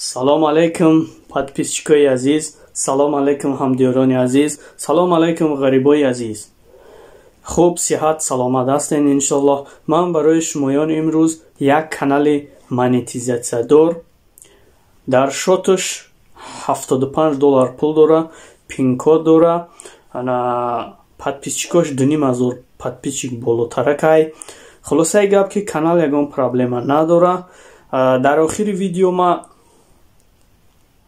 салом алейкум подписчикои азиз, салом алейкум ҳамдиёрони азиз, салом алейкум ғарибои азиз. хуб, сиҳат, саломат ҳастед иншаллоҳ. ман барои шумоён имрӯз як канали монетизатсиядор дар шоташ $75 пул дора, пин-код дора, подписчикош 2500 подписчик болотаракай. хулосаи гап ки канал ягон проблема надора. дар охири видео ма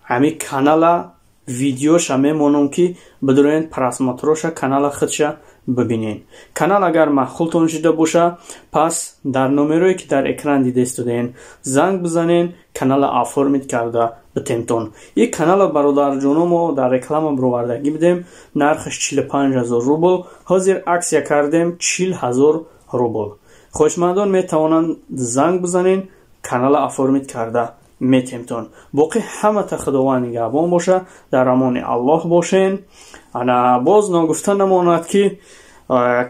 ҳами канала видеоша мемонам ки бидурен просмотроша канала худша бибинен. канал агар маъқултон шуда боша, пас дар номерое ки дар экран дида истоден занг бизанен, канала оформит карда битемтон. ин канала бародарҷоно мо дар реклама бировардагӣ бидем, нархаш 45000 рубл, ҳозир аксия кардем 40000 рубл. хоҳишмандон метавонанд занг бизанен, канала оформит карда метемтон. боқи ҳамата худованд нигаҳбон боша, дар амони аллоҳ бошен. боз ногуфта намонад ки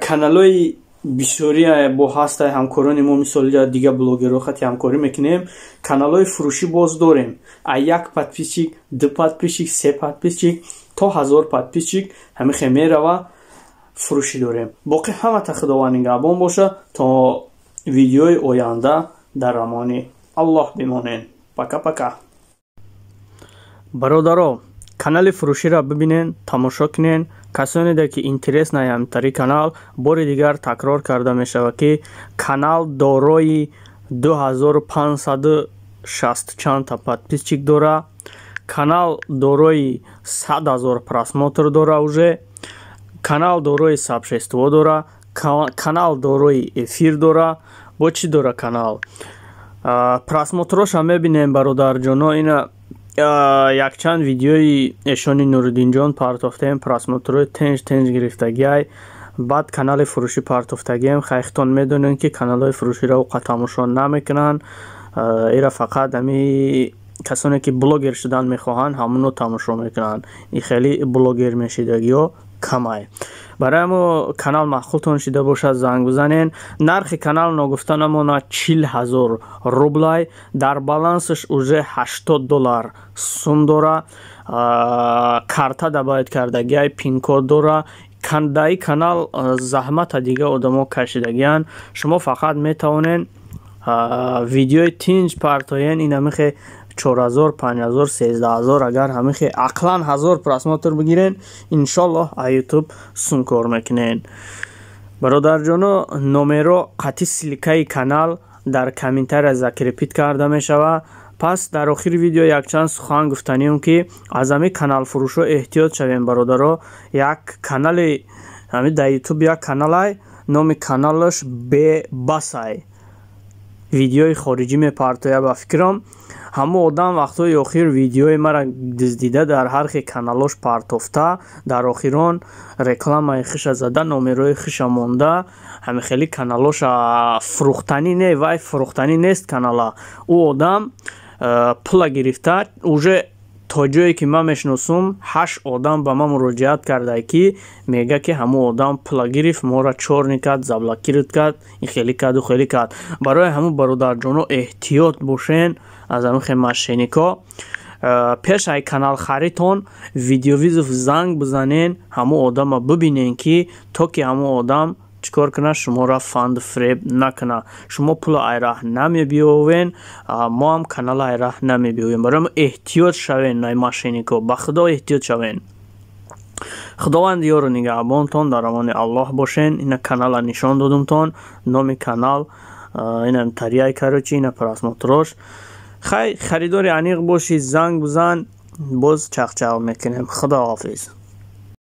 каналои бисёри бо ҳастаи ҳамкорони мо, мисоли дига блогерҳо хати ҳамкорӣ мекунем, каналои фурӯшӣ боз дорем. як подписчик, 2 подписчик, 3 подписчик то 1000 подписчик ҳамихе мерава фурӯшӣ дорем. боқи ҳамата худованд нигаҳбон боша то видеои оянда дар амони аллоҳ бимонен. пока-пока. бародаро, канали фурӯширо бибинен, тамошо кунен. касоне ки интереснаи ҳамтари канал, бори дигар такрор карда мешавад ки канал дорои 2560 чанда подписчик дора. канал дорои 100,000 просмотр дора уже. канал дорои сабшество дора. канал дорои эфир дора. бо чӣ дора канал? просмотроша мебинем бародарҷоно. ина якчанд видеои эшони Нуруддинҷон партофтем, просмотрои тенҷ гирифтагиай. баъд канали фурӯшӣ партофтагием. хайхтон медонем ки каналҳои фурӯширо уқа тамошо намекунанд. ира фақат ҳами касоне ки блогер шудан мехоҳанд ҳамоно тамошо мекунанд. ин хеле блогер мешидагиҳо камай. барои ҳамо канал маъқултон шуда бошад, занг бизанен. нархи канал ногуфта намонад 40000 рублай. дар балансаш уже $80 сум дора. карта дабояд кардагиай, пин-код дора. даи канал заҳмата дига одамо кашидагиянд. шумо фақат метавонен видеои тинҷ партоен. ин ҳамихе 4000, 5000, 13000 агар ҳамихе ақлан 1000 просмотр бигирен, иншаллоҳ а ютуб сум кор мекунен. бародарҷоно, номеро қатъи силкаи канал дар комментария закрепит карда мешавад. пас дар охири видео якчанд сухан гуфтаниём ки аз ҳами каналфурӯшо эҳтиёт шавем бародаро. як канали ҳами дар ютуб як каналай, номи каналаш бебасай. видеои хориҷӣ мепартояд. ба фикрам ҳамо одам вақтҳои охир видеои мара диздида дар ҳархи каналош партофта, дар охирон рекламаи хиша зада, номерои хиша монда. ҳами хеле каналоша фурӯхтанӣ не, вай фурӯхтанӣ нест канала. ӯ одам пула гирифта уже то ҷое ки ман мешиносум 8 одам ба ман муроҷиат карда ки мега ки ҳамо одам пула гирифт, мора чорни кард, заблокирот кард, ин хеле карду хеле кард. барои ҳамо бародарҷоно эҳтиёт бошен аз ҳамихе мошеннико. пеш ай канал харитон видеовизов занг бизанен, ҳамо одама бибинен ки то ки ҳамо одам чикор куна, шуморо фанд фреб накуна. шумо пула айраҳ намебиёвен, мо ҳам канала айраҳ намебиёвем. барои мо эҳтиёт шавен, ай мошеннико, ба худо эҳтиёт шавен. худованд ёру нигаҳбонтон дар амони аллоҳ бошен. ина канала нишон додумтон, номи канал ина тарияи карочи, ина просмотрош. хай харидори аниқ боши, занг бизан, боз чақчақ мекунем. худоҳофиз.